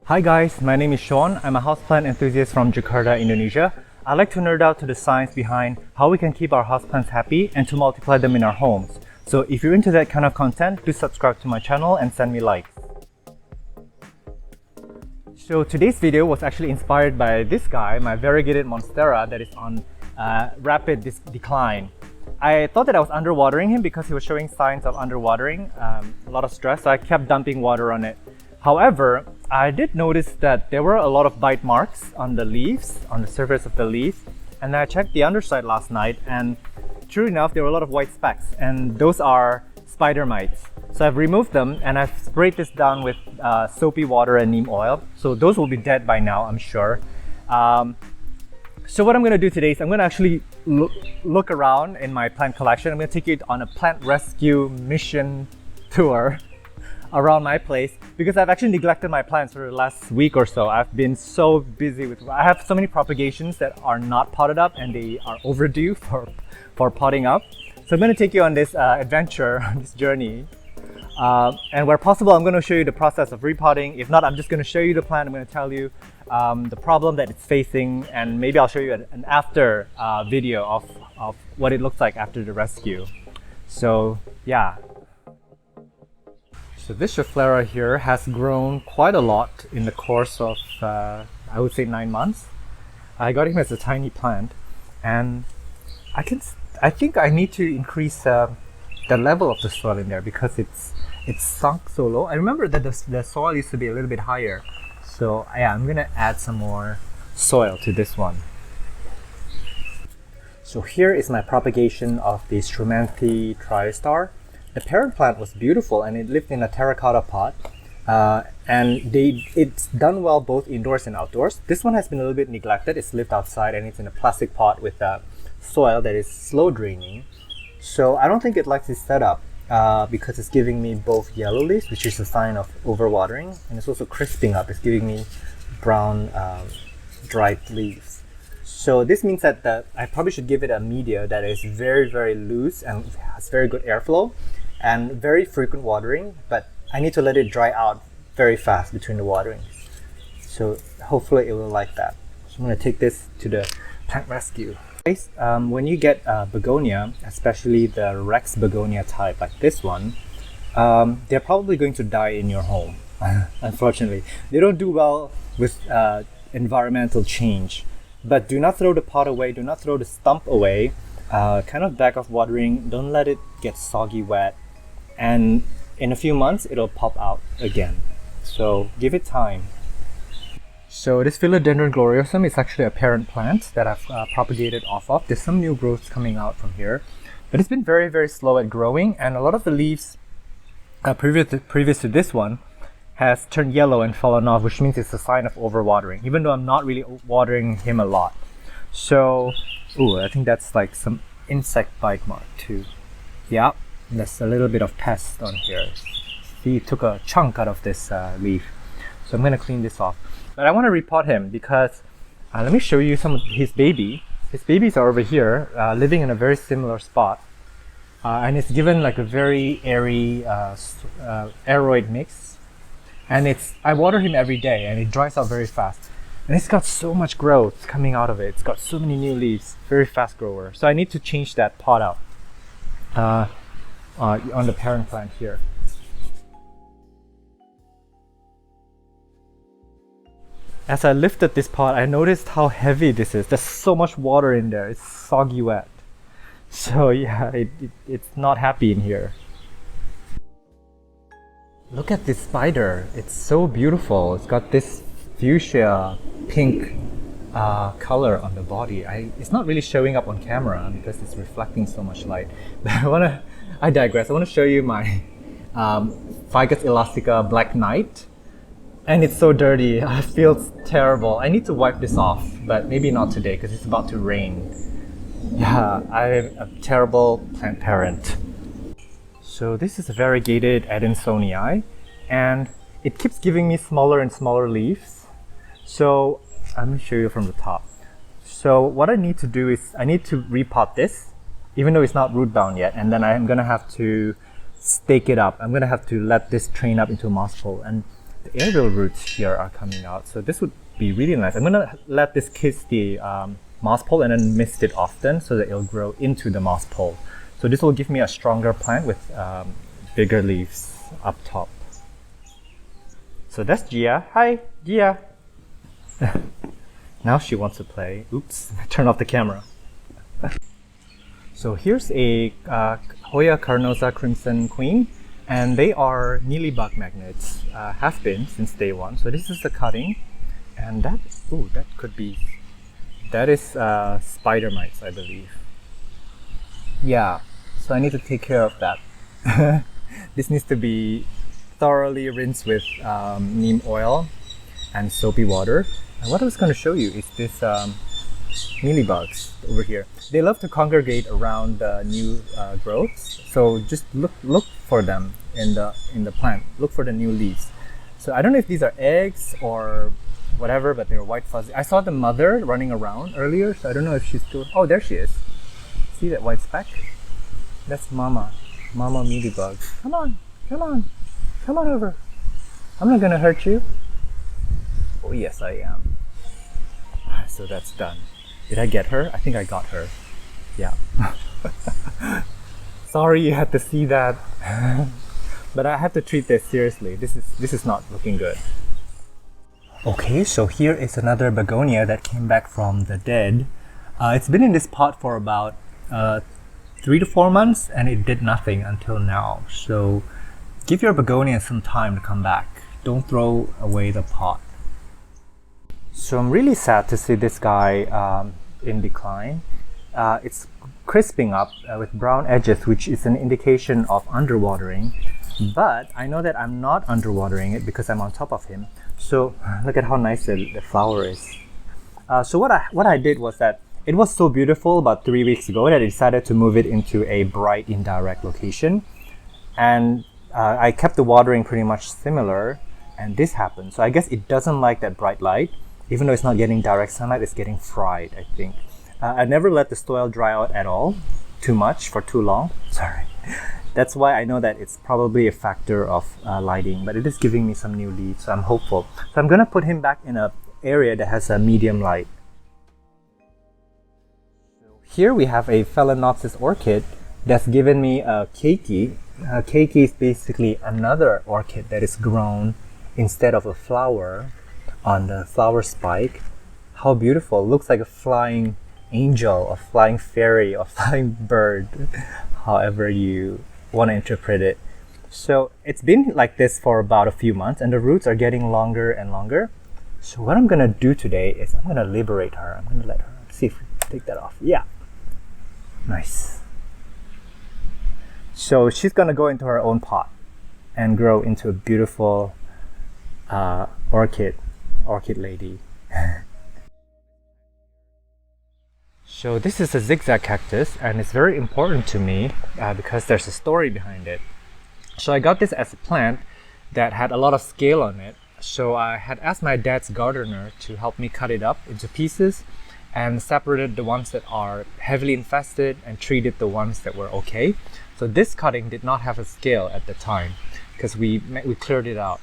Hi guys, my name is Sean. I'm a houseplant enthusiast from Jakarta, Indonesia. I like to nerd out to the science behind how we can keep our houseplants happy and to multiply them in our homes. So if you're into that kind of content, do subscribe to my channel and send me likes. So today's video was actually inspired by this guy, my variegated Monstera that is on rapid decline. I thought that I was underwatering him because he was showing signs of underwatering, a lot of stress, so I kept dumping water on it. However, I did notice that there were a lot of bite marks on the leaves, on the surface of the leaves, and I checked the underside last night and true enough there were a lot of white specks, and those are spider mites. So I've removed them and I've sprayed this down with soapy water and neem oil, so those will be dead by now, I'm sure. So what I'm going to do today is I'm going to actually look around in my plant collection. I'm going to take you on a plant rescue mission tour around my place because I've actually neglected my plants for the last week or so. I've been so busy I have so many propagations that are not potted up and they are overdue for potting up. So I'm going to take you on this adventure, on this journey. And where possible, I'm going to show you the process of repotting. If not, I'm just going to show you the plant. I'm going to tell you the problem that it's facing, and maybe I'll show you an after video of what it looks like after the rescue. So yeah. So this Schefflera here has grown quite a lot in the course of, I would say 9 months. I got him as a tiny plant, and I think I need to increase the level of the soil in there because it's sunk so low. I remember that the soil used to be a little bit higher. So yeah, I'm gonna add some more soil to this one. So here is my propagation of the Stromanthe Triostar. The parent plant was beautiful and it lived in a terracotta pot. And it's done well both indoors and outdoors. This one has been a little bit neglected. It's lived outside and it's in a plastic pot with soil that is slow draining. So I don't think it likes this setup because it's giving me both yellow leaves, which is a sign of overwatering, and it's also crisping up. It's giving me brown dried leaves. So this means that I probably should give it a media that is very, very loose and has very good airflow and very frequent watering, but I need to let it dry out very fast between the waterings. So hopefully it will like that. So I'm going to take this to the plant rescue. When you get Begonia, especially the Rex Begonia type like this one, they're probably going to die in your home. Unfortunately, they don't do well with environmental change. But do not throw the pot away, do not throw the stump away. Kind of back off watering, don't let it get soggy wet, and in a few months it'll pop out again. So give it time. So this Philodendron gloriosum is actually a parent plant that I've propagated off of. There's some new growths coming out from here, but it's been very, very slow at growing, and a lot of the leaves previous to this one has turned yellow and fallen off, which means it's a sign of overwatering, even though I'm not really watering him a lot. So, I think that's like some insect bite mark too. Yeah, there's a little bit of pest on here. He took a chunk out of this leaf. So I'm gonna clean this off. But I want to repot him because, let me show you some of his baby. His babies are over here, living in a very similar spot. And it's given like a very airy aeroid mix. And I water him every day and it dries out very fast. And it's got so much growth coming out of it. It's got so many new leaves, very fast grower. So I need to change that pot out on the parent plant here. As I lifted this pot, I noticed how heavy this is. There's so much water in there. It's soggy wet. So yeah, it's not happy in here. Look at this spider. It's so beautiful. It's got this fuchsia pink color on the body. It's not really showing up on camera because it's reflecting so much light. But I digress. I want to show you my Ficus elastica Black Knight. And it's so dirty. I feel terrible. I need to wipe this off, but maybe not today because it's about to rain. Yeah, I'm a terrible plant parent. So this is a Variegated Adansonii, and it keeps giving me smaller and smaller leaves. So let me show you from the top. So what I need to do is I need to repot this, even though it's not root bound yet, and then I'm gonna have to stake it up. I'm gonna have to let this train up into a moss pole, and the aerial roots here are coming out. So this would be really nice. I'm gonna let this kiss the moss pole and then mist it often so that it'll grow into the moss pole. So this will give me a stronger plant with bigger leaves up top. So that's Gia. Hi, Gia. Now she wants to play. Oops, turn off the camera. So here's a Hoya carnosa crimson queen, and they are mealybug magnets. Have been since day one. So this is the cutting, and that is spider mites, I believe. Yeah, so I need to take care of that. This needs to be thoroughly rinsed with neem oil and soapy water. And what I was going to show you is this mealybugs over here. They love to congregate around the new growths. So just look for them in the plant. Look for the new leaves. So I don't know if these are eggs or whatever, but they're white fuzzy. I saw the mother running around earlier, so I don't know if she's still. Oh, there she is. See that white speck? That's Mama mealybug. Come on over. I'm not gonna hurt you. Oh yes, I am. So that's done. Did I get her? I think I got her. Yeah. Sorry you had to see that. But I have to treat this seriously. This is not looking good. Okay, so here is another begonia that came back from the dead. It's been in this pot for about 3 to 4 months, and it did nothing until now. So give your begonia some time to come back. Don't throw away the pot. So I'm really sad to see this guy in decline. It's crisping up with brown edges, which is an indication of underwatering. But I know that I'm not underwatering it because I'm on top of him. So look at how nice the flower is. So what I did was that it was so beautiful about 3 weeks ago that I decided to move it into a bright indirect location. And I kept the watering pretty much similar, and this happened. So I guess it doesn't like that bright light. Even though it's not getting direct sunlight, it's getting fried, I think. I never let the soil dry out at all, too much for too long. Sorry. That's why I know that it's probably a factor of lighting, but it is giving me some new leaves, so I'm hopeful. So I'm gonna put him back in an area that has a medium light. Here we have a Phalaenopsis orchid that's given me a keiki. A keiki is basically another orchid that is grown instead of a flower on the flower spike. How beautiful. Looks like a flying angel, a flying fairy, a flying bird, however you want to interpret it. So it's been like this for about a few months, and the roots are getting longer and longer. So what I'm gonna do today is I'm gonna liberate her. I'm gonna let her, see if we can take that off. Yeah, nice. So she's gonna go into her own pot and grow into a beautiful orchid lady. So this is a zigzag cactus, and it's very important to me because there's a story behind it. So I got this as a plant that had a lot of scale on it. So I had asked my dad's gardener to help me cut it up into pieces and separated the ones that are heavily infested and treated the ones that were okay. So this cutting did not have a scale at the time because we cleared it out.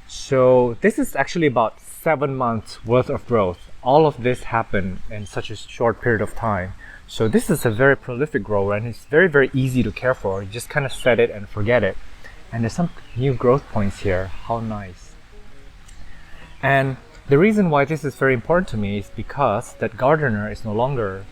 So this is actually about 7 months worth of growth. All of this happened in such a short period of time. So this is a very prolific grower, and it's very, very easy to care for. You just kind of set it and forget it. And there's some new growth points here. How nice. And the reason why this is very important to me is because that gardener is no longer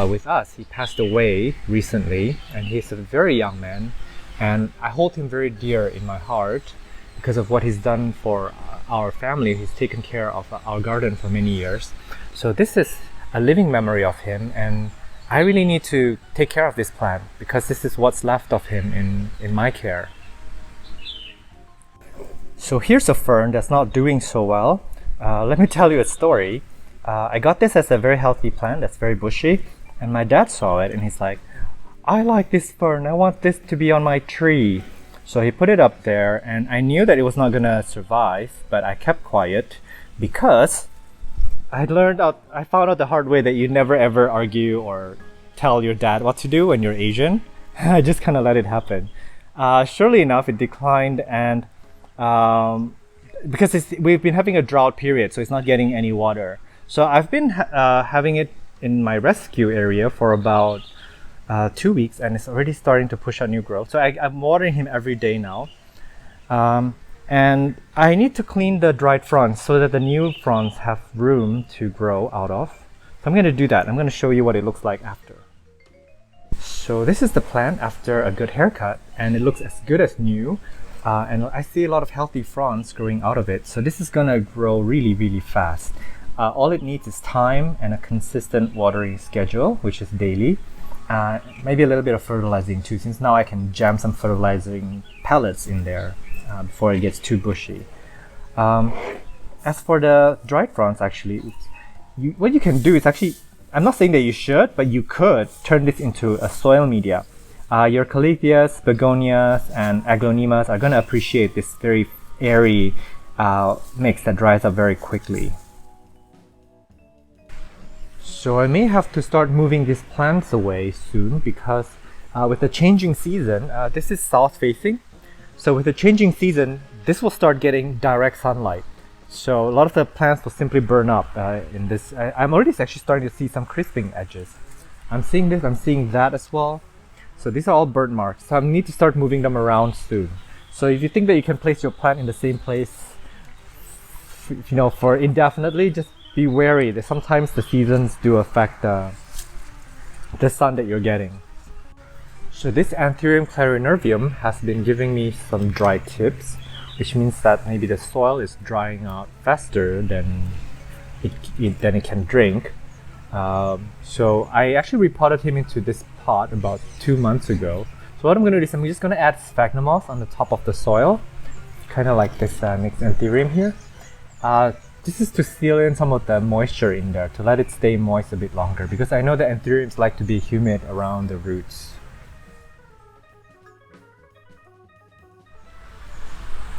with us. He passed away recently, and he's a very young man. And I hold him very dear in my heart because of what he's done for our family. He's taken care of our garden for many years. So this is a living memory of him, and I really need to take care of this plant because this is what's left of him in my care. So here's a fern that's not doing so well. Let me tell you a story. I got this as a very healthy plant that's very bushy, and my dad saw it and he's like, I like this fern, I want this to be on my tree. So he put it up there, and I knew that it was not gonna survive, but I kept quiet because I found out the hard way that you never ever argue or tell your dad what to do when you're Asian. I just kind of let it happen. Surely enough, it declined, and because we've been having a drought period, so it's not getting any water. So I've been having it in my rescue area for about 2 weeks, and it's already starting to push out new growth. So I'm watering him every day now. And I need to clean the dried fronds so that the new fronds have room to grow out of. So I'm going to do that. I'm going to show you what it looks like after. So this is the plant after a good haircut, and it looks as good as new. And I see a lot of healthy fronds growing out of it. So this is going to grow really, really fast. All it needs is time and a consistent watering schedule, which is daily. Maybe a little bit of fertilizing too, since now I can jam some fertilizing pellets in there before it gets too bushy. As for the dried fronds, actually, what you can do is actually, I'm not saying that you should, but you could turn this into a soil media. Your Calatheas, Begonias, and Aglaonemas are going to appreciate this very airy mix that dries up very quickly. So I may have to start moving these plants away soon because with the changing season, this is south facing. So with the changing season, this will start getting direct sunlight. So a lot of the plants will simply burn up in this. I'm already actually starting to see some crisping edges. I'm seeing this, I'm seeing that as well. So these are all burnt marks. So I need to start moving them around soon. So if you think that you can place your plant in the same place, for indefinitely, just be wary that sometimes the seasons do affect the sun that you're getting. So this Anthurium clarinervium has been giving me some dry tips, which means that maybe the soil is drying out faster than it can drink. So I actually repotted him into this pot about 2 months ago. So what I'm going to do is I'm just going to add sphagnum moss on the top of the soil, kind of like this mixed Anthurium here. This is to seal in some of the moisture in there, to let it stay moist a bit longer, because I know that Anthuriums like to be humid around the roots.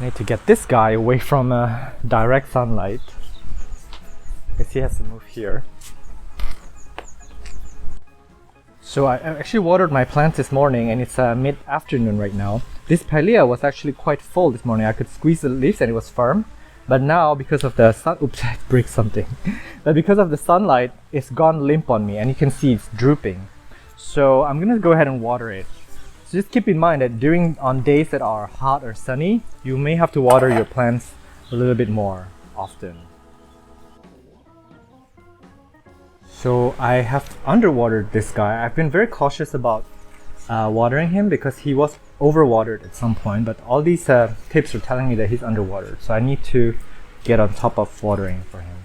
I need to get this guy away from direct sunlight, because he has to move here. So I actually watered my plants this morning, and it's mid-afternoon right now. This pilea was actually quite full this morning. I could squeeze the leaves and it was firm. But now, because of the sun, oops, I break something. But because of the sunlight, it's gone limp on me, and you can see it's drooping. So I'm gonna go ahead and water it. So just keep in mind that on days that are hot or sunny, you may have to water your plants a little bit more often. So I have underwatered this guy. I've been very cautious about watering him because he was overwatered at some point, but all these tips are telling me that he's underwatered, so I need to get on top of watering for him.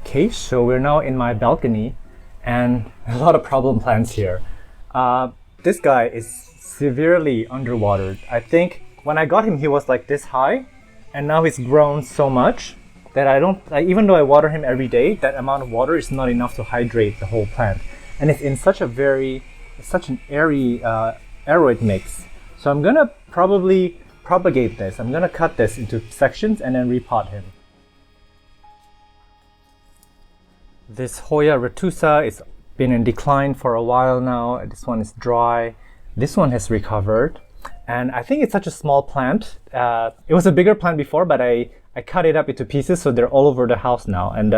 Okay, so we're now in my balcony, and a lot of problem plants here. This guy is severely underwatered. I think when I got him, he was like this high, and now he's grown so much that even though I water him every day, that amount of water is not enough to hydrate the whole plant. And it's in such an airy aeroid mix. So I'm gonna probably propagate this. I'm gonna cut this into sections and then repot him. This Hoya ratusa has been in decline for a while now. This one is dry. This one has recovered. And I think it's such a small plant. It was a bigger plant before, but I cut it up into pieces, so they're all over the house now. And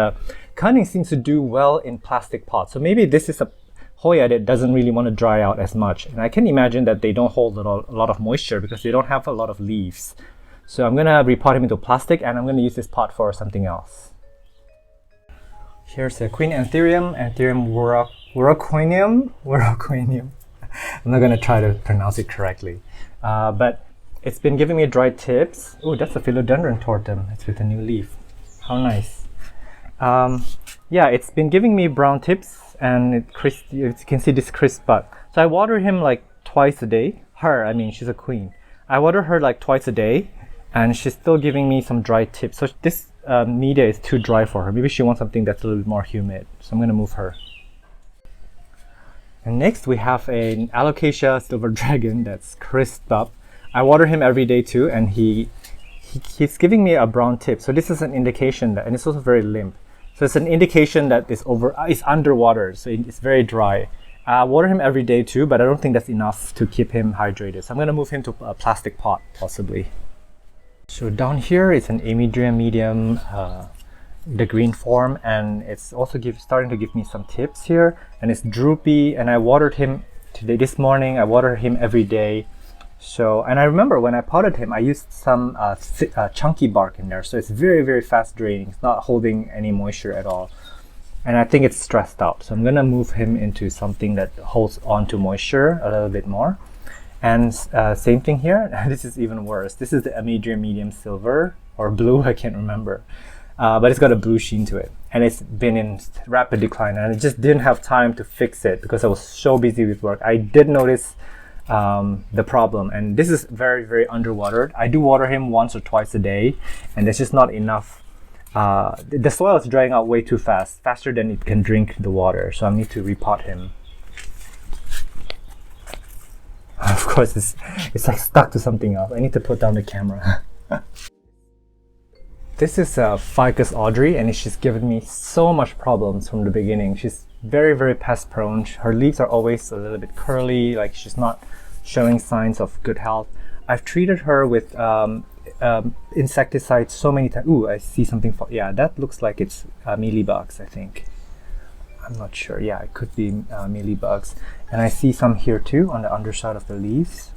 cutting seems to do well in plastic pots. So maybe this is a Hoya that doesn't really want to dry out as much. And I can imagine that they don't hold a lot of moisture because they don't have a lot of leaves. So I'm gonna repot him into plastic, and I'm gonna use this pot for something else. Here's a Queen Anthurium Warocquinium. I'm not gonna try to pronounce it correctly. But it's been giving me dry tips. Oh, that's a Philodendron tortum. It's with a new leaf. How nice. Yeah, it's been giving me brown tips, and you can see this crisp bud. So I water him like twice a day. She's a queen. I water her like twice a day, and she's still giving me some dry tips. So this media is too dry for her. Maybe she wants something that's a little bit more humid. So I'm gonna move her. And next we have an Alocasia silver dragon that's crisped up. I water him every day too, and he's giving me a brown tip. So this is an indication that, and it's also very limp. So it's an indication that it's underwater, so it's very dry. I water him every day too, but I don't think that's enough to keep him hydrated. So I'm going to move him to a plastic pot, possibly. So down here is an Amidria medium, the green form, and it's also starting to give me some tips here. And it's droopy, and I watered him this morning. I watered him every day. So, and I remember when I potted him, I used some chunky bark in there. So it's very, very fast draining. It's not holding any moisture at all. And I think it's stressed out. So I'm gonna move him into something that holds on to moisture a little bit more. And same thing here. This is even worse. This is the Amidria medium silver or blue, I can't remember. But it's got a blue sheen to it. And it's been in rapid decline. And I just didn't have time to fix it because I was so busy with work. I did notice the problem, and this is very, very underwatered. I do water him once or twice a day, and there's just not enough. The soil is drying out way too fast, faster than it can drink the water, so I need to repot him. Of course, it's like stuck to something else. I need to put down the camera. This is Ficus Audrey, and she's given me so much problems from the beginning. She's very, very pest prone. Her leaves are always a little bit curly, like she's not showing signs of good health. I've treated her with insecticides so many times. Ooh, I see something. Yeah, that looks like it's mealybugs, I think. I'm not sure. Yeah, it could be mealybugs. And I see some here too on the underside of the leaves.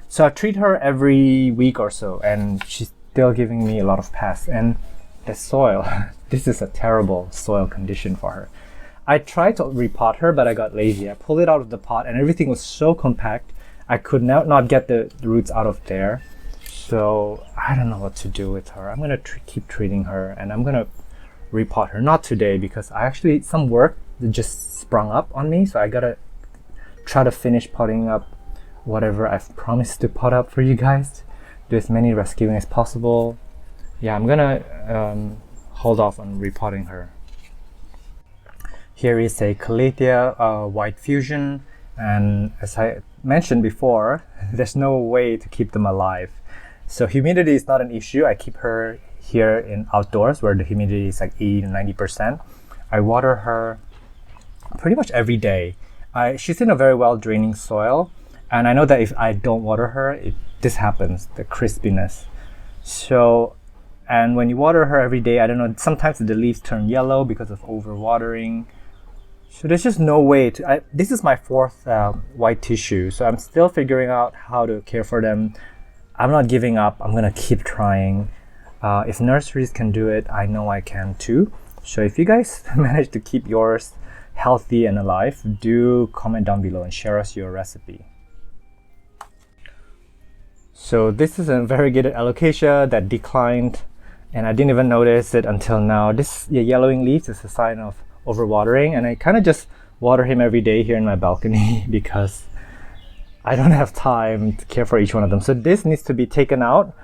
So I treat her every week or so, and she's still giving me a lot of pests. And the soil, this is a terrible soil condition for her. I tried to repot her, but I got lazy. I pulled it out of the pot and everything was so compact, I could not get the roots out of there. So I don't know what to do with her. I'm going to keep treating her, and I'm going to repot her. Not today, because some work just sprung up on me. So I got to try to finish potting up whatever I've promised to pot up for you guys. Do as many rescuing as possible. Yeah, I'm going to hold off on repotting her. Here is a Calathea white fusion, and as I mentioned before, there's no way to keep them alive. So humidity is not an issue. I keep her here in outdoors where the humidity is like 80 to 90%. I water her pretty much every day. She's in a very well draining soil, and I know that if I don't water her, this happens, the crispiness. So, and when you water her every day, I don't know, sometimes the leaves turn yellow because of overwatering. So there's just no way to, this is my fourth white tissue, so I'm still figuring out how to care for them. I'm not giving up. I'm gonna keep trying. If nurseries can do it, I know I can too. So if you guys manage to keep yours healthy and alive, do comment down below and share us your recipe. So this is a variegated Alocasia that declined, and I didn't even notice it until now. This yellowing leaves is a sign of overwatering, and I kind of just water him every day here in my balcony because I don't have time to care for each one of them. So this needs to be taken out,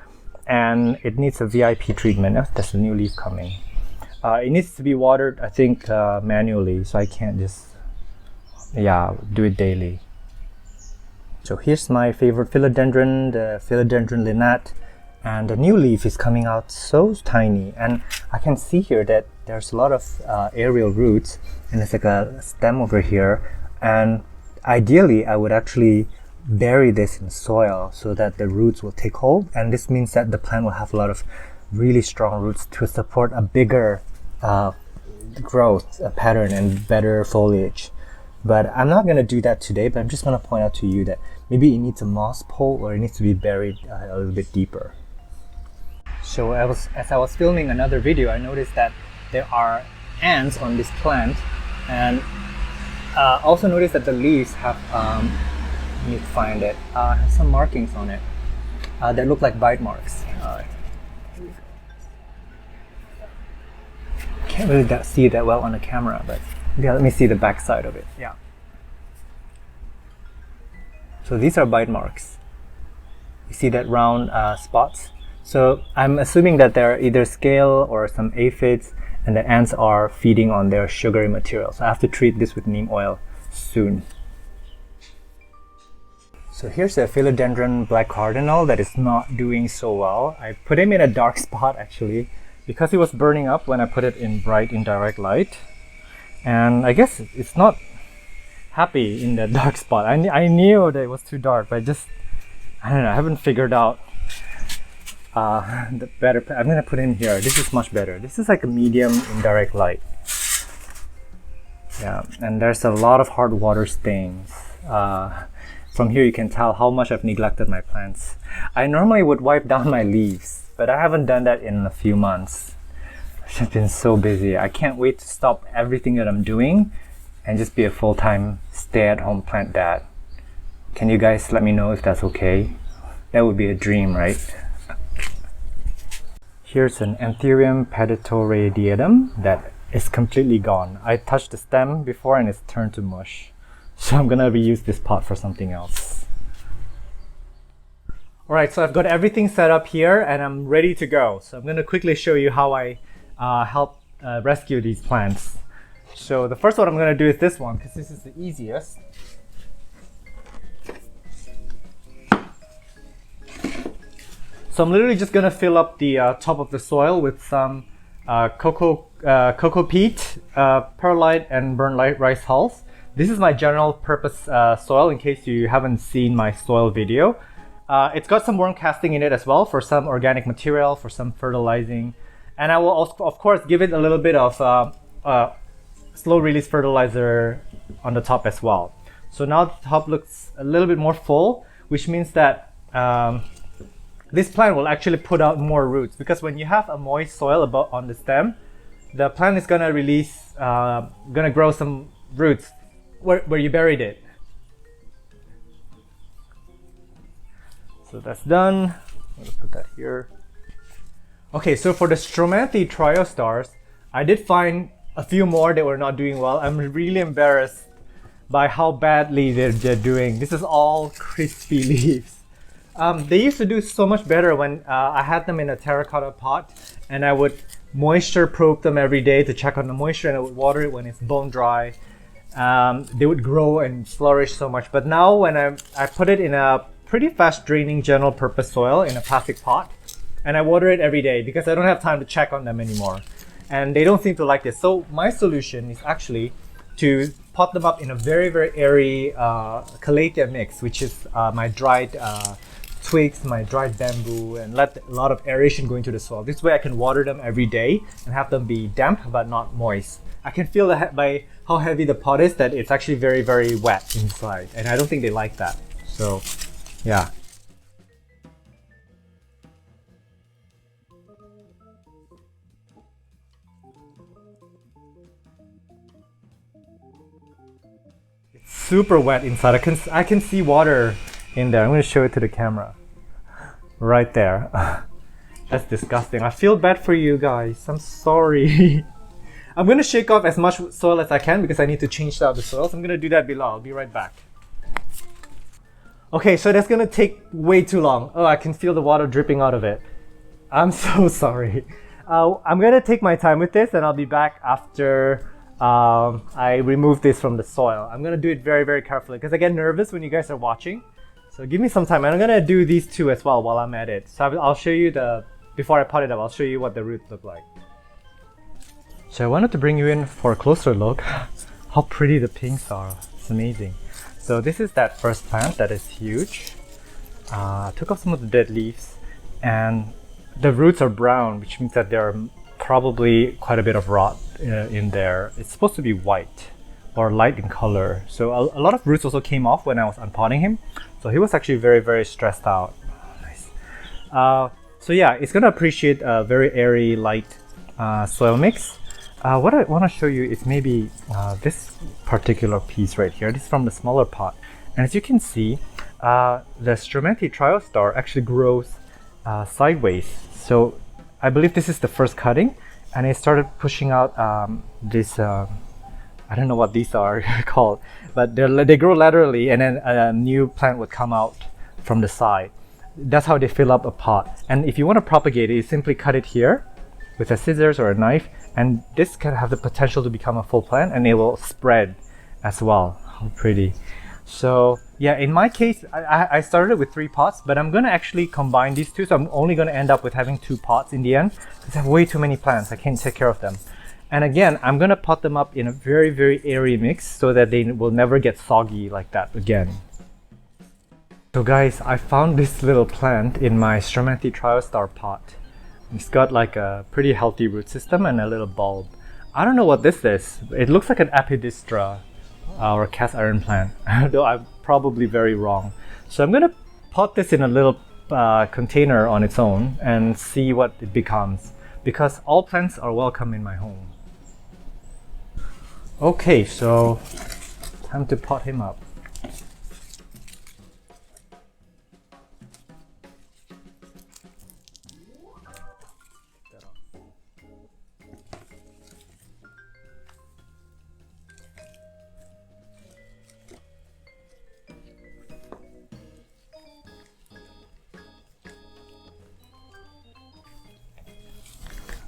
and it needs a VIP treatment. Oh, that's a new leaf coming. It needs to be watered, I think, manually, so I can't just do it daily. So here's my favorite philodendron, the Philodendron Linnet, and the new leaf is coming out so tiny, and I can see here that there's a lot of aerial roots, and it's like a stem over here, and ideally I would actually bury this in soil so that the roots will take hold, and this means that the plant will have a lot of really strong roots to support a bigger growth pattern and better foliage. But I'm not going to do that today, but I'm just going to point out to you that maybe it needs a moss pole, or it needs to be buried a little bit deeper. So as I was filming another video, I noticed that there are ants on this plant, and also noticed that the leaves have, let me find it, have some markings on it that look like bite marks. Can't really see it that well on the camera, but yeah, let me see the back side of it. Yeah. So these are bite marks. You see that round spots? So I'm assuming that they're either scale or some aphids, and the ants are feeding on their sugary material. So I have to treat this with neem oil soon. So here's a Philodendron Black Cardinal that is not doing so well. I put him in a dark spot actually, because it was burning up when I put it in bright indirect light. And I guess it's not happy in the dark spot. I knew that it was too dark, but I don't know, I haven't figured out the better. I'm gonna put in here. This is much better. This is like a medium indirect light. Yeah, and there's a lot of hard water stains. From here you can tell how much I've neglected my plants. I normally would wipe down my leaves, but I haven't done that in a few months. I've just been so busy. I can't wait to stop everything that I'm doing and just be a full-time stay-at-home plant dad. Can you guys let me know if that's okay? That would be a dream, right? Here's an Anthurium pedictoriadiatum that is completely gone. I touched the stem before and it's turned to mush. So I'm gonna reuse this pot for something else. Alright, so I've got everything set up here and I'm ready to go. So I'm gonna quickly show you how I help rescue these plants. So the first one I'm gonna do is this one, because this is the easiest. So I'm literally just gonna fill up the top of the soil with some cocoa peat, perlite, and burnt rice hulls. This is my general purpose soil, in case you haven't seen my soil video. It's got some worm casting in it as well for some organic material, for some fertilizing. And I will also, of course, give it a little bit of slow release fertilizer on the top as well. So now the top looks a little bit more full, which means that this plant will actually put out more roots, because when you have a moist soil on the stem, the plant is gonna release, gonna grow some roots where you buried it. So that's done. I'm gonna put that here. Okay, so for the Stromanthe Triostars, I did find a few more that were not doing well. I'm really embarrassed by how badly they're doing. This is all crispy leaves. They used to do so much better when I had them in a terracotta pot, and I would moisture probe them every day to check on the moisture, and I would water it when it's bone dry. They would grow and flourish so much. But now when I put it in a pretty fast draining general purpose soil in a plastic pot, and I water it every day because I don't have time to check on them anymore. And they don't seem to like this. So my solution is actually to pot them up in a very, very airy Calathea mix, which is my dried twigs, my dried bamboo, and let a lot of aeration go into the soil. This way I can water them every day and have them be damp but not moist. I can feel by how heavy the pot is that it's actually very, very wet inside, and I don't think they like that. So yeah. It's super wet inside. I can see water in there. I'm going to show it to the camera. Right there. That's disgusting. I feel bad for you guys. I'm sorry. I'm going to shake off as much soil as I can because I need to change out the soil. So I'm going to do that below. I'll be right back. Okay, so that's going to take way too long. Oh, I can feel the water dripping out of it. I'm so sorry. I'm going to take my time with this, and I'll be back after I remove this from the soil. I'm going to do it very, very carefully because I get nervous when you guys are watching. So give me some time, and I'm going to do these two as well while I'm at it. So I'll show you before I pot it up, I'll show you what the roots look like. So I wanted to bring you in for a closer look. How pretty the pinks are. It's amazing. So this is that first plant that is huge. Took off some of the dead leaves, and the roots are brown, which means that there are probably quite a bit of rot in there. It's supposed to be white or light in color. So a lot of roots also came off when I was unpotting him. So he was actually very, very stressed out. Nice. So yeah, it's gonna appreciate a very airy, light soil mix. What I want to show you is maybe this particular piece right here. This is from the smaller pot, and as you can see, the Stromanthe Triostar actually grows sideways. So I believe this is the first cutting, and it started pushing out this. I don't know what these are called, but they grow laterally, and then a new plant would come out from the side. That's how they fill up a pot. And if you want to propagate it, you simply cut it here with a scissors or a knife, and this can have the potential to become a full plant, and it will spread as well. How pretty. So yeah, in my case, I started with 3 pots, but I'm gonna actually combine these two, so I'm only gonna end up with having 2 pots in the end because I have way too many plants. I can't take care of them. And again, I'm gonna pot them up in a very, very airy mix so that they will never get soggy like that again. So guys, I found this little plant in my Stromanthe Triostar pot. It's got like a pretty healthy root system and a little bulb. I don't know what this is. It looks like an Apidistra or a cast iron plant, though I'm probably very wrong. So I'm gonna pot this in a little container on its own and see what it becomes, because all plants are welcome in my home. Okay, so time to pot him up.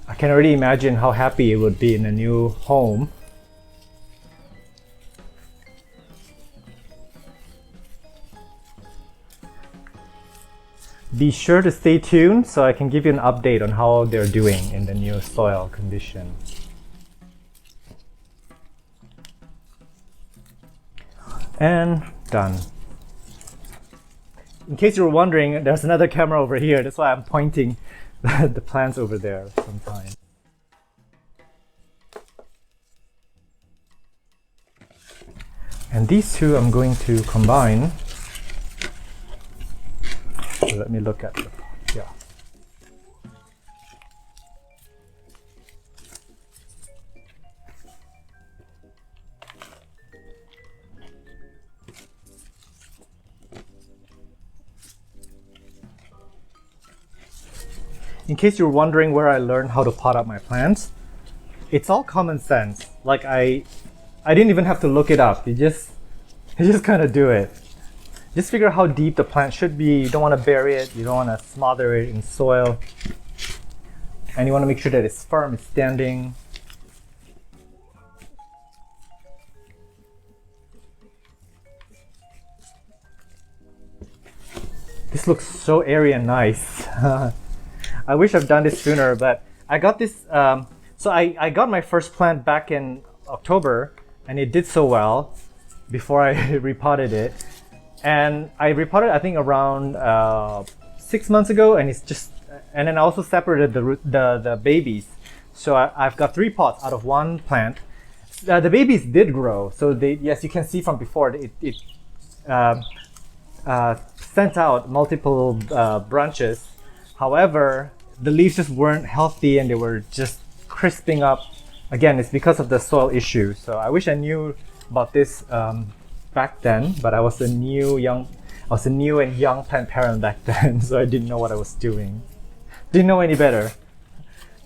I can already imagine how happy it would be in a new home. Be sure to stay tuned so I can give you an update on how they're doing in the new soil condition. And done. In case you were wondering, there's another camera over here. That's why I'm pointing the plants over there sometimes. And these two I'm going to combine. So let me look at the pot. Yeah. In case you're wondering where I learned how to pot up my plants, it's all common sense. Like I didn't even have to look it up. You just kind of do it. Just figure out how deep the plant should be. You don't want to bury it. You don't want to smother it in soil. And you want to make sure that it's firm, it's standing. This looks so airy and nice. I wish I've done this sooner, but I got this. So I got my first plant back in October, and it did so well before I repotted it. And I repotted, I think, around 6 months ago, and it's just. And then I also separated the babies. So I've got 3 pots out of 1 plant. The babies did grow, so yes, you can see from before it sent out multiple branches. However, the leaves just weren't healthy and they were just crisping up. Again, it's because of the soil issue. So I wish I knew about this back then, but I was a new and young plant parent back then, so I didn't know what I was doing. Didn't know any better.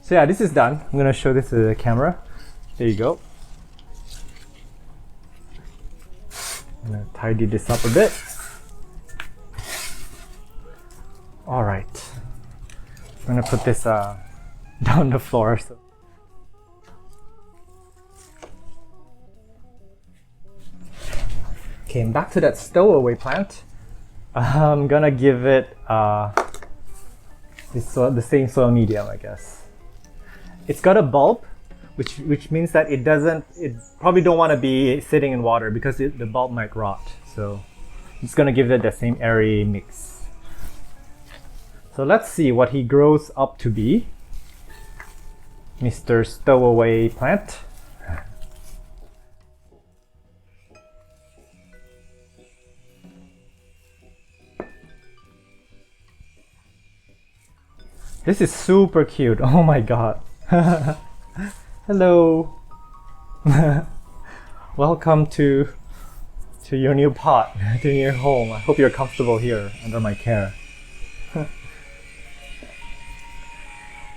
So yeah, this is done. I'm gonna show this to the camera. There you go. I'm gonna tidy this up a bit. All right. I'm gonna put this down the floor. So. Okay, and back to that stowaway plant. I'm gonna give it the same soil medium, I guess. It's got a bulb, which means that it probably don't want to be sitting in water because the bulb might rot. So I'm just gonna give it the same airy mix. So let's see what he grows up to be, Mr. Stowaway Plant. This is super cute. Oh my god. Hello. Welcome to your new pot, to your home. I hope you're comfortable here under my care.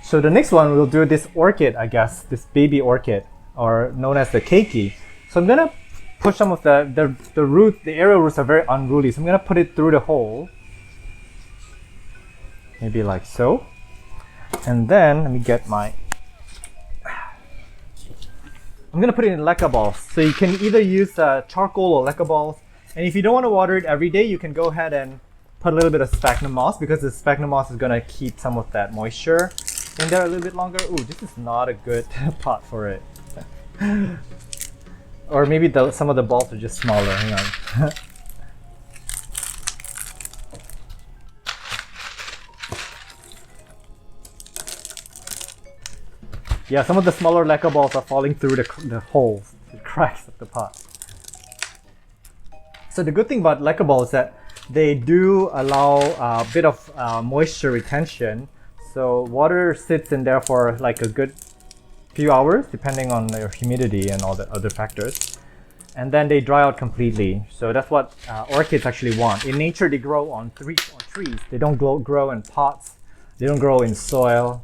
So the next one we'll do this orchid, I guess, this baby orchid, or known as the keiki. So I'm gonna push some of the root, the aerial roots are very unruly, so I'm gonna put it through the hole. Maybe like so. And then let me get I'm gonna put it in leca balls. So you can either use charcoal or leca balls. And if you don't want to water it every day, you can go ahead and put a little bit of sphagnum moss, because the sphagnum moss is gonna keep some of that moisture. in there a little bit longer. Ooh, this is not a good pot for it. Or maybe some of the balls are just smaller. Hang on. Yeah, some of the smaller lacquer balls are falling through the holes, the cracks of the pot. So the good thing about lacquer balls is that they do allow a bit of moisture retention. So water sits in there for like a good few hours, depending on your humidity and all the other factors. And then they dry out completely. So that's what orchids actually want. In nature, they grow on trees. They don't grow in pots. They don't grow in soil.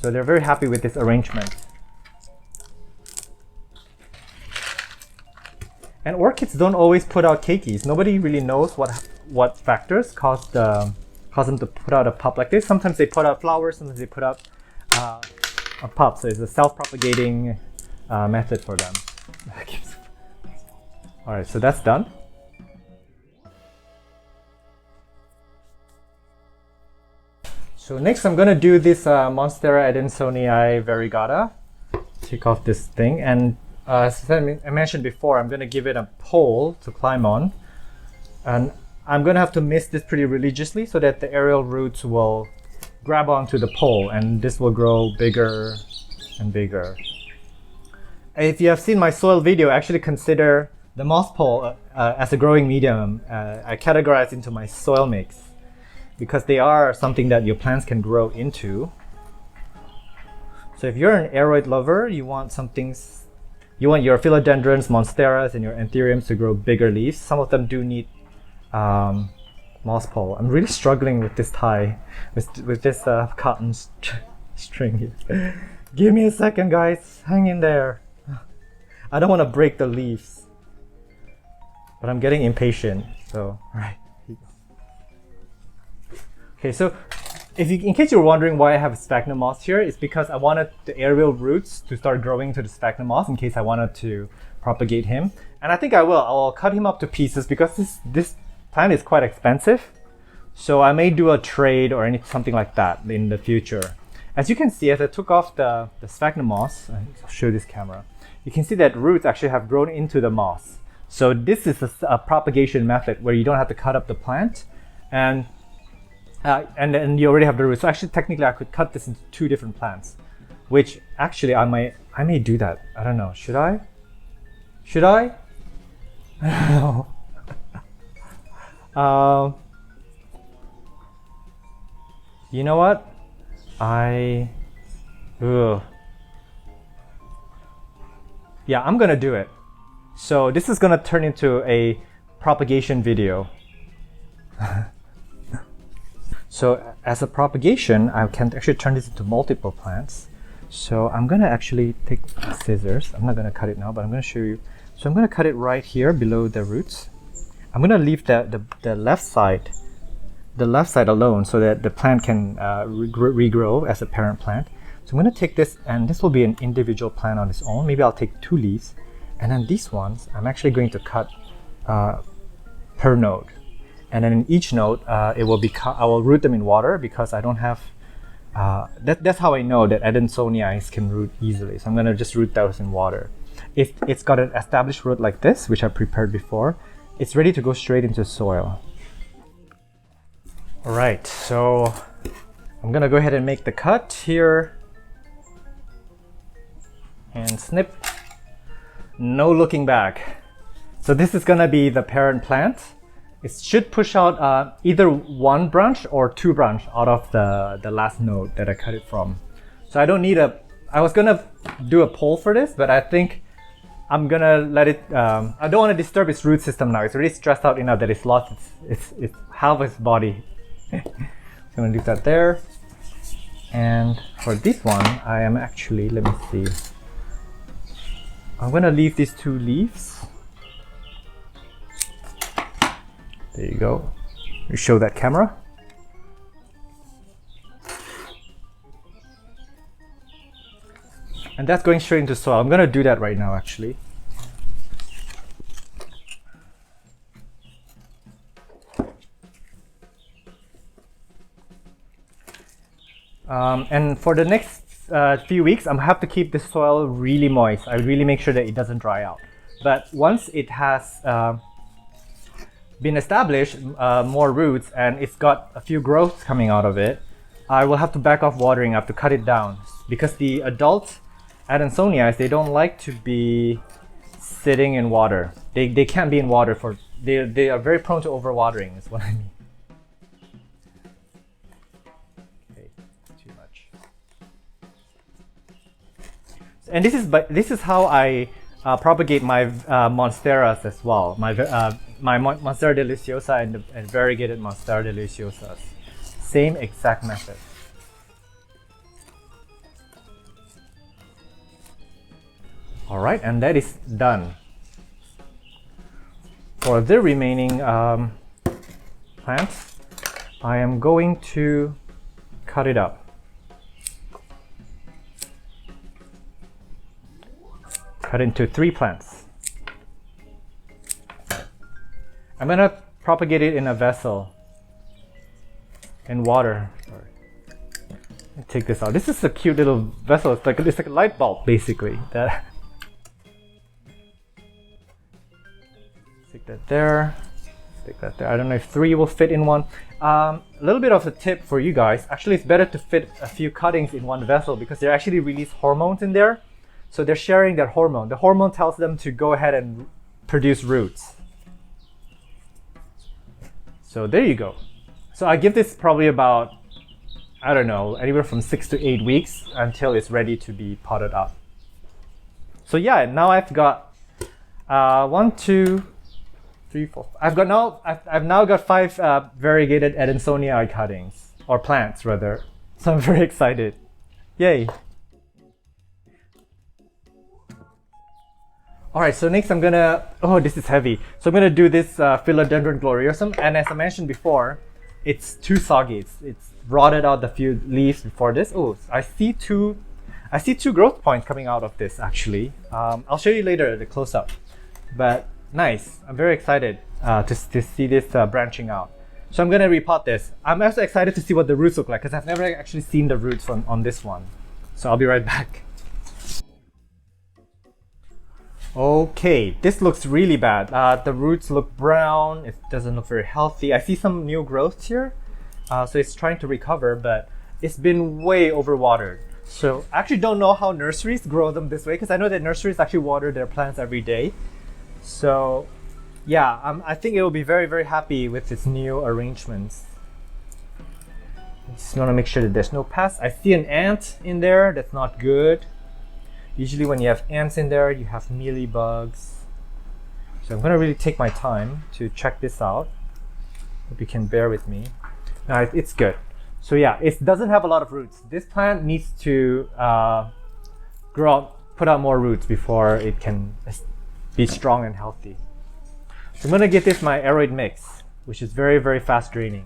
So they're very happy with this arrangement. And orchids don't always put out keikis. Nobody really knows what factors cause them to put out a pup like this. Sometimes they put out flowers, sometimes they put out a pup. So it's a self-propagating method for them. All right, so that's done. So next I'm gonna do this Monstera Adansonii Variegata. Take off this thing, and as I mentioned before, I'm gonna give it a pole to climb on. And I'm gonna have to mist this pretty religiously so that the aerial roots will grab onto the pole, and this will grow bigger and bigger. If you have seen my soil video, I actually consider the moss pole as a growing medium. I categorize into my soil mix, because they are something that your plants can grow into. So if you're an aroid lover, you want your philodendrons, monsteras, and your anthuriums to grow bigger leaves. Some of them do need moss pole. I'm really struggling with this tie, with this cotton string here. Give me a second, guys. Hang in there. I don't want to break the leaves, but I'm getting impatient. So, all right. Okay, so in case you're wondering why I have sphagnum moss here, it's because I wanted the aerial roots to start growing to the sphagnum moss in case I wanted to propagate him. And I think I will. I'll cut him up to pieces because this plant is quite expensive. So I may do a trade or something like that in the future. As you can see, as I took off the sphagnum moss, I'll show this camera, you can see that roots actually have grown into the moss. So this is a propagation method where you don't have to cut up the plant, and then you already have the roots. So actually, technically, I could cut this into two different plants, which actually I may do that. I don't know. Should I? Should I? I don't know. You know what? Yeah, I'm gonna do it. So this is gonna turn into a propagation video. So as a propagation, I can actually turn this into multiple plants. So I'm gonna actually take scissors. I'm not gonna cut it now, but I'm gonna show you. So I'm gonna cut it right here below the roots. I'm gonna leave the left side alone so that the plant can regrow as a parent plant. So I'm gonna take this, and this will be an individual plant on its own. Maybe I'll take 2 leaves, and then these ones I'm actually going to cut per node. And then in each node, it will be I will root them in water because I don't have. That's how I know that Adansonii can root easily. So I'm gonna just root those in water. If it's got an established root like this, which I prepared before, it's ready to go straight into soil. All right, so I'm gonna go ahead and make the cut here and snip. No looking back. So this is gonna be the parent plant. It should push out either 1 branch or 2 branch out of the last node that I cut it from. So I don't need I was gonna do a pole for this, but I think I'm gonna let it, I don't wanna disturb its root system now. It's already stressed out enough that it's lost its half its body. So I'm gonna leave that there. And for this one, I am actually, let me see. I'm gonna leave these 2 leaves. There you go. You show that camera. And that's going straight into soil. I'm gonna do that right now actually. And for the next few weeks, I'm gonna have to keep the soil really moist. I really make sure that it doesn't dry out. But once it has been established, more roots, and it's got a few growths coming out of it, I will have to back off watering. I have to cut it down because the adult Adansonii, they don't like to be sitting in water. They can't be in water for they are very prone to overwatering is what I mean. Okay, too much. And this is how I propagate my monsteras as well. My Monstera deliciosa and variegated Monstera deliciosas. Same exact method. All right, and that is done. For the remaining plants, I am going to cut it up. Cut into 3 plants. I'm gonna propagate it in a vessel in water. Sorry. Take this out. This is a cute little vessel. It's like a light bulb basically. Stick that there. Stick that there. I don't know if 3 will fit in one. A little bit of a tip for you guys. Actually, it's better to fit a few cuttings in one vessel because they actually release hormones in there. So they're sharing that hormone. The hormone tells them to go ahead and produce roots. So there you go. So I give this probably about, I don't know, anywhere from 6 to 8 weeks until it's ready to be potted up. So yeah, now I've got 1, 2, 3, 4. I've now got 5 variegated Adansonii cuttings, or plants rather. So I'm very excited. Yay! All right, so next I'm gonna, oh, this is heavy. So I'm gonna do this Philodendron gloriosum, and as I mentioned before, it's too soggy. It's rotted out a few leaves before this. Oh, I see two growth points coming out of this actually. I'll show you later the close-up, but nice. I'm very excited to see this branching out. So I'm gonna repot this. I'm also excited to see what the roots look like because I've never actually seen the roots on this one. So I'll be right back. Okay, this looks really bad. The roots look brown. It doesn't look very healthy. I see some new growths here. So it's trying to recover, but it's been way overwatered. So I actually don't know how nurseries grow them this way because I know that nurseries actually water their plants every day. So yeah, I think it will be very, very happy with its new arrangements. Just want to make sure that there's no pests. I see an ant in there. That's not good. Usually when you have ants in there, you have mealybugs. So I'm gonna really take my time to check this out. Hope you can bear with me. No, it's good. So yeah, it doesn't have a lot of roots. This plant needs to grow up, put out more roots before it can be strong and healthy. So I'm gonna give this my aeroid mix, which is very, very fast draining.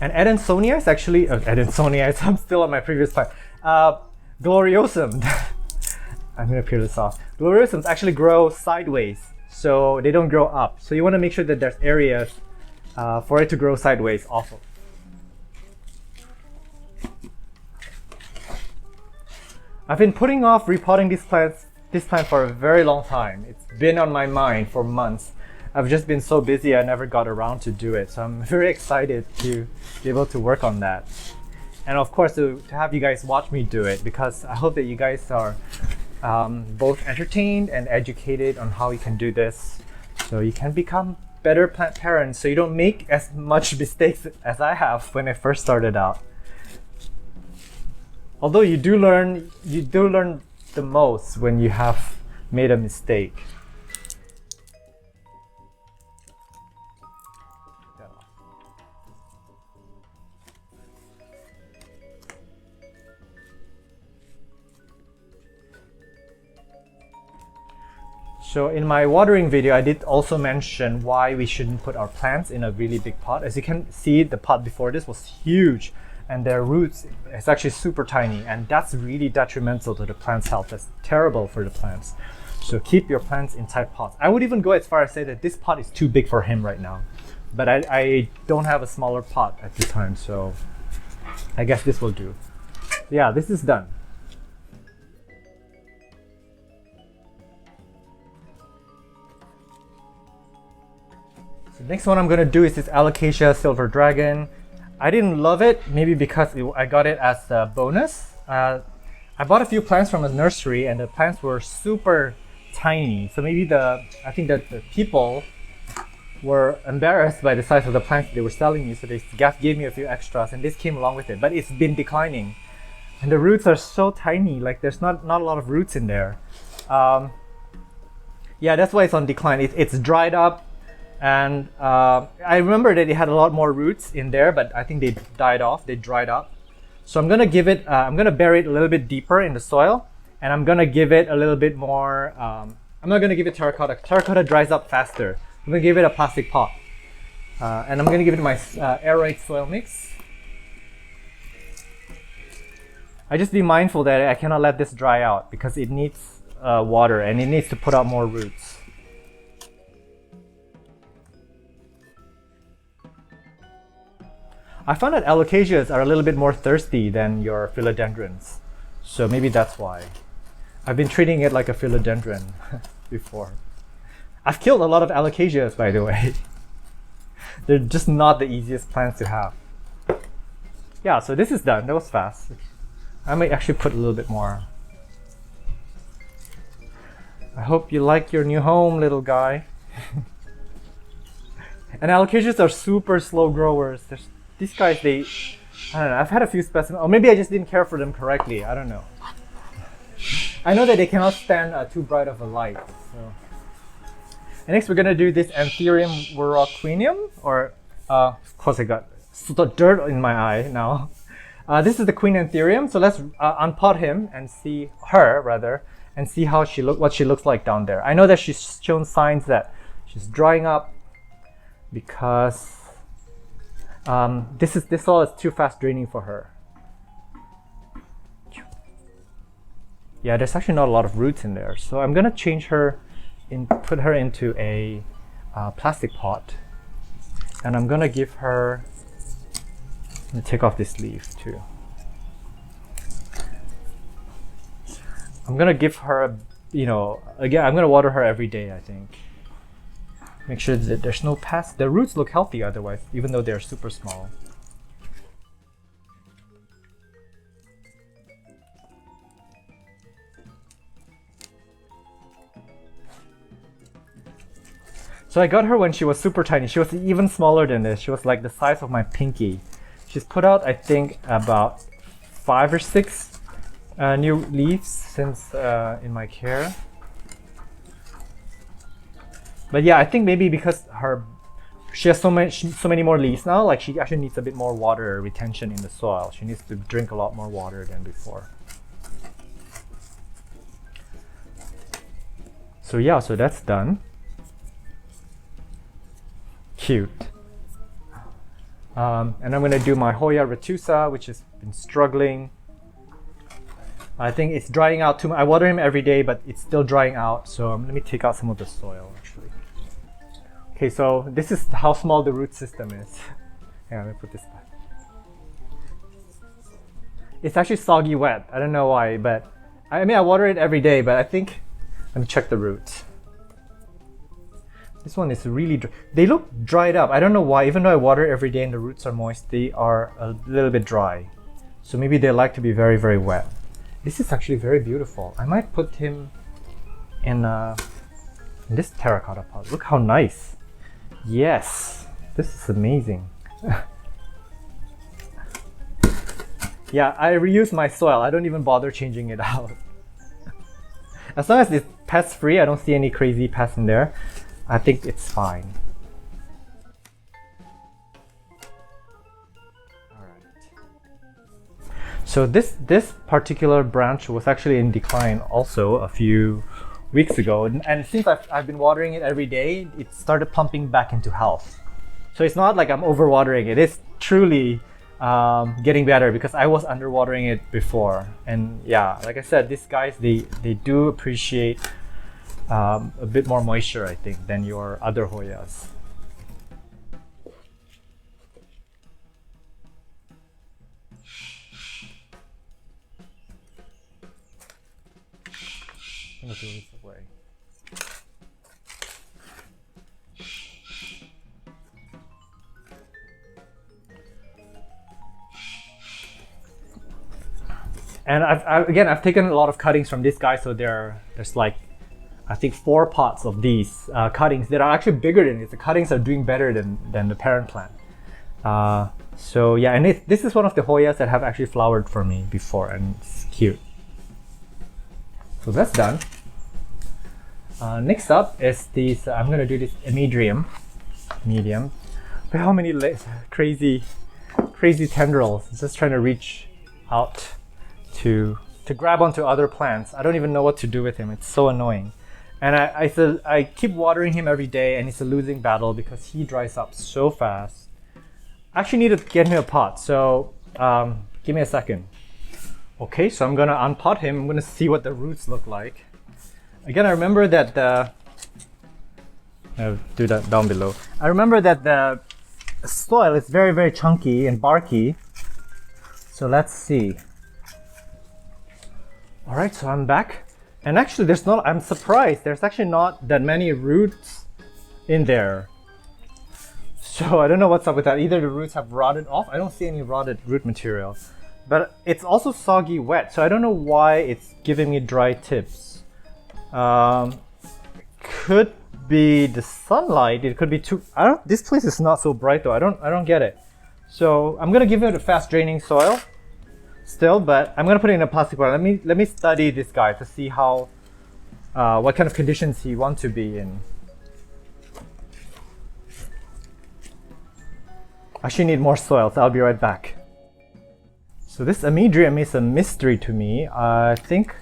And Adansonii is actually, Adansonii, I'm still on my previous plant. Gloriosum, I'm gonna peel this off. Gloriosums actually grow sideways, so they don't grow up. So you wanna make sure that there's areas for it to grow sideways also. I've been putting off repotting this plant for a very long time. It's been on my mind for months. I've just been so busy I never got around to do it. So I'm very excited to be able to work on that. And of course to have you guys watch me do it because I hope that you guys are both entertained and educated on how you can do this. So you can become better plant parents so you don't make as much mistakes as I have when I first started out. Although you do learn the most when you have made a mistake. So in my watering video, I did also mention why we shouldn't put our plants in a really big pot. As you can see, the pot before this was huge. and their roots is actually super tiny, and that's really detrimental to the plant's health. That's terrible for the plants. So keep your plants in tight pots. I would even go as far as say that this pot is too big for him right now, but I don't have a smaller pot at this time, so I guess this will do. Yeah, this is done. So next one I'm gonna do is this Alocasia Silver Dragon. I didn't love it, maybe because I got it as a bonus. I bought a few plants from a nursery, and the plants were super tiny. So maybe I think that the people were embarrassed by the size of the plants they were selling me, so they gave me a few extras, and this came along with it. But it's been declining, and the roots are so tiny. Like there's not a lot of roots in there. Yeah, that's why it's on decline. It's dried up, and I remember that it had a lot more roots in there, but I think they died off. They dried up. So I'm gonna give it. I'm gonna bury it a little bit deeper in the soil, and I'm gonna give it a little bit more. I'm not gonna give it terracotta. Terracotta dries up faster. I'm gonna give it a plastic pot, and I'm gonna give it my aerate soil mix. I just be mindful that I cannot let this dry out because it needs water and it needs to put out more roots. I found that Alocasias are a little bit more thirsty than your philodendrons, so maybe that's why. I've been treating it like a philodendron before. I've killed a lot of Alocasias, by the way. They're just not the easiest plants to have. Yeah, so this is done. That was fast. I might actually put a little bit more. I hope you like your new home, little guy. And Alocasias are super slow growers. These guys, I don't know, I've had a few specimens, or maybe I just didn't care for them correctly. I don't know. I know that they cannot stand too bright of a light. So. And next we're gonna do this Anthurium Verroquinium, or of course I got dirt in my eye now. This is the Queen Anthurium, so let's unpot him and see and see how what she looks like down there. I know that she's shown signs that she's drying up because this soil is too fast draining for her. Yeah, there's actually not a lot of roots in there, so I'm gonna change her put her into a plastic pot, and I'm gonna give her. I'm gonna take off this leaf too. I'm gonna give her, again, I'm gonna water her every day. I think. Make sure that there's no pests. The roots look healthy otherwise, even though they're super small. So I got her when she was super tiny. She was even smaller than this. She was like the size of my pinky. She's put out, I think, about 5 or 6 new leaves since in my care. But yeah, I think maybe because she has so many more leaves now, like she actually needs a bit more water retention in the soil. She needs to drink a lot more water than before. So yeah, so that's done. Cute. And I'm gonna do my Hoya ratusa, which has been struggling. I think it's drying out too much. I water him every day, but it's still drying out. So let me take out some of the soil actually. Okay, so this is how small the root system is. Hang on, let me put this back. It's actually soggy wet. I don't know why, but I water it every day, but I think, let me check the roots. This one is really dry. They look dried up. I don't know why. Even though I water every day and the roots are moist, they are a little bit dry. So maybe they like to be very, very wet. This is actually very beautiful. I might put him in this terracotta pot. Look how nice. Yes, this is amazing. Yeah, I reuse my soil. I don't even bother changing it out. As long as it's pest free, I don't see any crazy pests in there. I think it's fine. Alright. So this particular branch was actually in decline also a few weeks ago, and since I've been watering it every day, it started pumping back into health. So it's not like I'm overwatering it. It's truly getting better because I was underwatering it before. And yeah, like I said, these guys, they do appreciate a bit more moisture, I think, than your other Hoyas. I'm gonna throw this away. And I've taken a lot of cuttings from this guy, so there's like, I think 4 pots of these cuttings that are actually bigger than this. The cuttings are doing better than the parent plant. So yeah, and this is one of the Hoyas that have actually flowered for me before, and it's cute. So that's done. Next up is these, I'm gonna do this medium. Look at how many crazy tendrils. It's just trying to reach out to grab onto other plants. I don't even know what to do with him. It's so annoying. And I keep watering him every day, and it's a losing battle because he dries up so fast. I actually need to get him a pot, so give me a second. Okay, so I'm gonna unpot him. I'm gonna see what the roots look like. Again, I remember that I'll do that down below. I remember that the soil is very, very chunky and barky. So let's see. All right, so I'm back. And actually I'm surprised, there's actually not that many roots in there. So I don't know what's up with that. Either the roots have rotted off. I don't see any rotted root material. But it's also soggy wet, so I don't know why it's giving me dry tips. Could be the sunlight. It could be too. This place is not so bright though. I don't get it. So I'm gonna give it a fast draining soil still, but I'm gonna put it in a plastic pot. Let me study this guy to see how what kind of conditions he wants to be in. I actually need more soil, so I'll be right back. So this Amedrium is a mystery to me. I think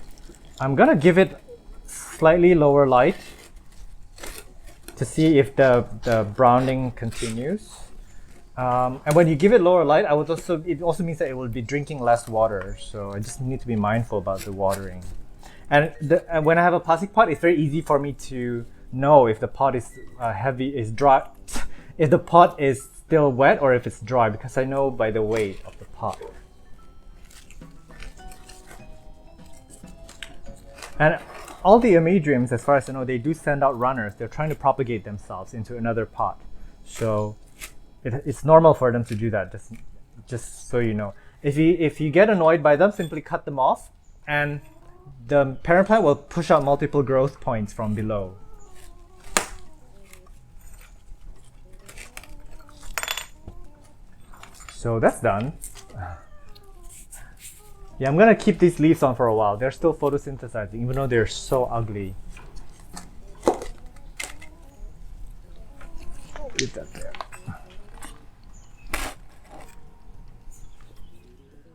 I'm gonna give it slightly lower light to see if the browning continues. And when you give it lower light, it also means that it will be drinking less water. So I just need to be mindful about the watering. And when I have a plastic pot, it's very easy for me to know if the pot is dry, if the pot is still wet or if it's dry, because I know by the weight of the pot. And all the Amedriums, as far as I know, they do send out runners. They're trying to propagate themselves into another pot. So it's normal for them to do that, just so you know. If you get annoyed by them, simply cut them off, and the parent plant will push out multiple growth points from below. So that's done. Yeah, I'm gonna keep these leaves on for a while. They're still photosynthesizing, even though they're so ugly. Leave that there.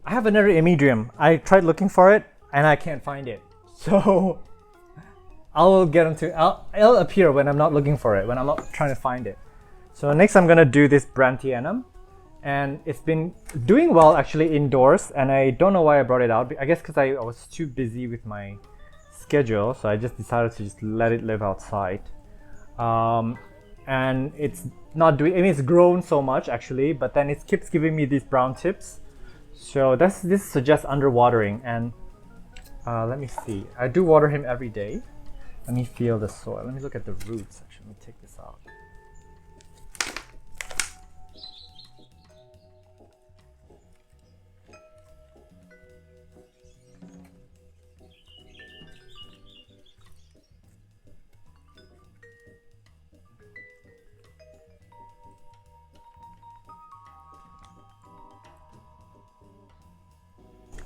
I have another Amedrium. I tried looking for it and I can't find it. So it'll appear when I'm not looking for it, when I'm not trying to find it. So next I'm gonna do this Brandtianum. And it's been doing well actually indoors, and I don't know why I brought it out. I guess because I was too busy with my schedule, so I just decided to just let it live outside. And it's not doing, I mean, it's grown so much actually, but then it keeps giving me these brown tips. So this suggests underwatering, and let me see. I do water him every day. Let me feel the soil. Let me look at the roots actually. Let me take this out.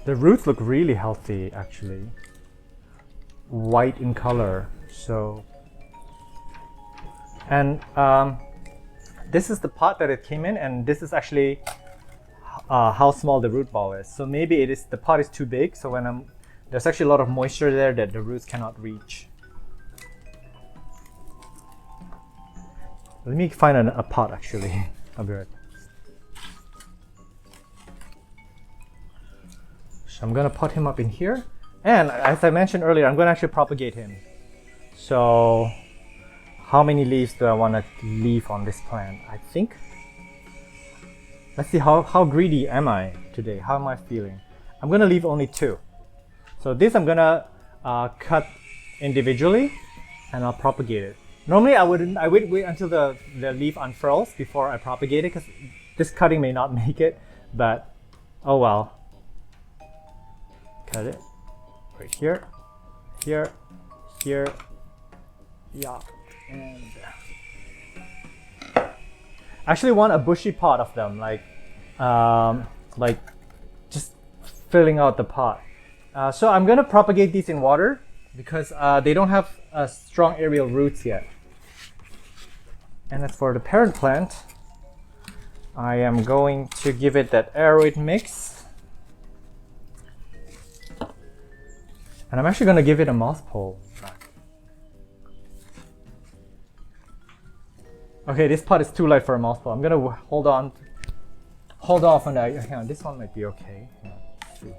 The roots look really healthy actually. White in color. So, and this is the pot that it came in, and this is actually how small the root ball is. So maybe the pot is too big, so there's actually a lot of moisture there that the roots cannot reach. Let me find a pot actually. I'll be right back. So I'm gonna put him up in here. And as I mentioned earlier, I'm gonna actually propagate him. So how many leaves do I wanna leave on this plant? I think, let's see how greedy am I today? How am I feeling? I'm gonna leave only 2. So this I'm gonna cut individually and I'll propagate it. Normally I would wait until the leaf unfurls before I propagate it, because this cutting may not make it, but oh well. Cut it right here, here, here, yeah, and I actually want a bushy pot of them, like just filling out the pot. So I'm gonna propagate these in water because they don't have strong aerial roots yet. And as for the parent plant, I am going to give it that aeroid mix. And I'm actually going to give it a moss pole. Okay, this pot is too light for a moss pole. I'm going to hold off on that. Hang on, this one might be okay. Let's see.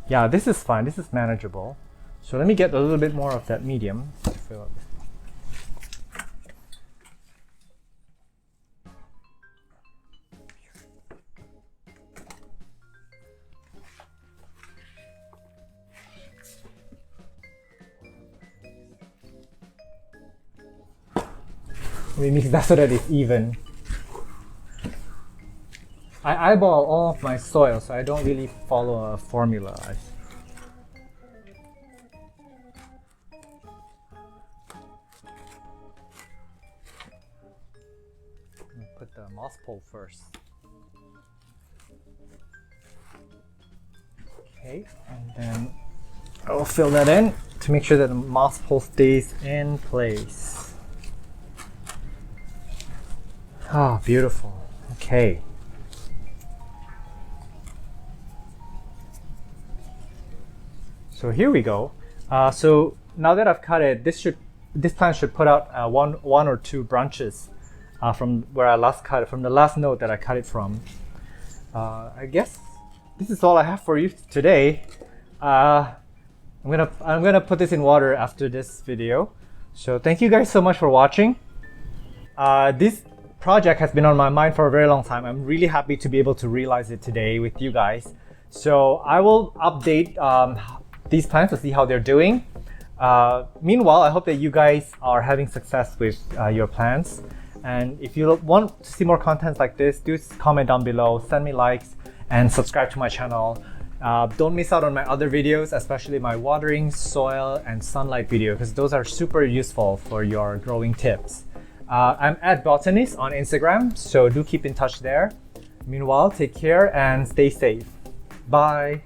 Yeah, this is fine. This is manageable. So let me get a little bit more of that medium to fill up this. We mix that so that it's even. I eyeball all of my soil, so I don't really follow a formula. Put the moss pole first. Okay, and then I'll fill that in to make sure that the moss pole stays in place. Ah, beautiful. Okay. So here we go. So now that I've cut it, this plant should put out one or 2 branches from where I last cut it, from the last node that I cut it from. I guess this is all I have for you today. I'm gonna put this in water after this video. So thank you guys so much for watching. This project has been on my mind for a very long time. I'm really happy to be able to realize it today with you guys. So I will update these plants to see how they're doing. Meanwhile, I hope that you guys are having success with your plants. And if you want to see more content like this, do comment down below, send me likes, and subscribe to my channel. Don't miss out on my other videos, especially my watering, soil, and sunlight video, because those are super useful for your growing tips. I'm at Botanist on Instagram, so do keep in touch there. Meanwhile, take care and stay safe. Bye.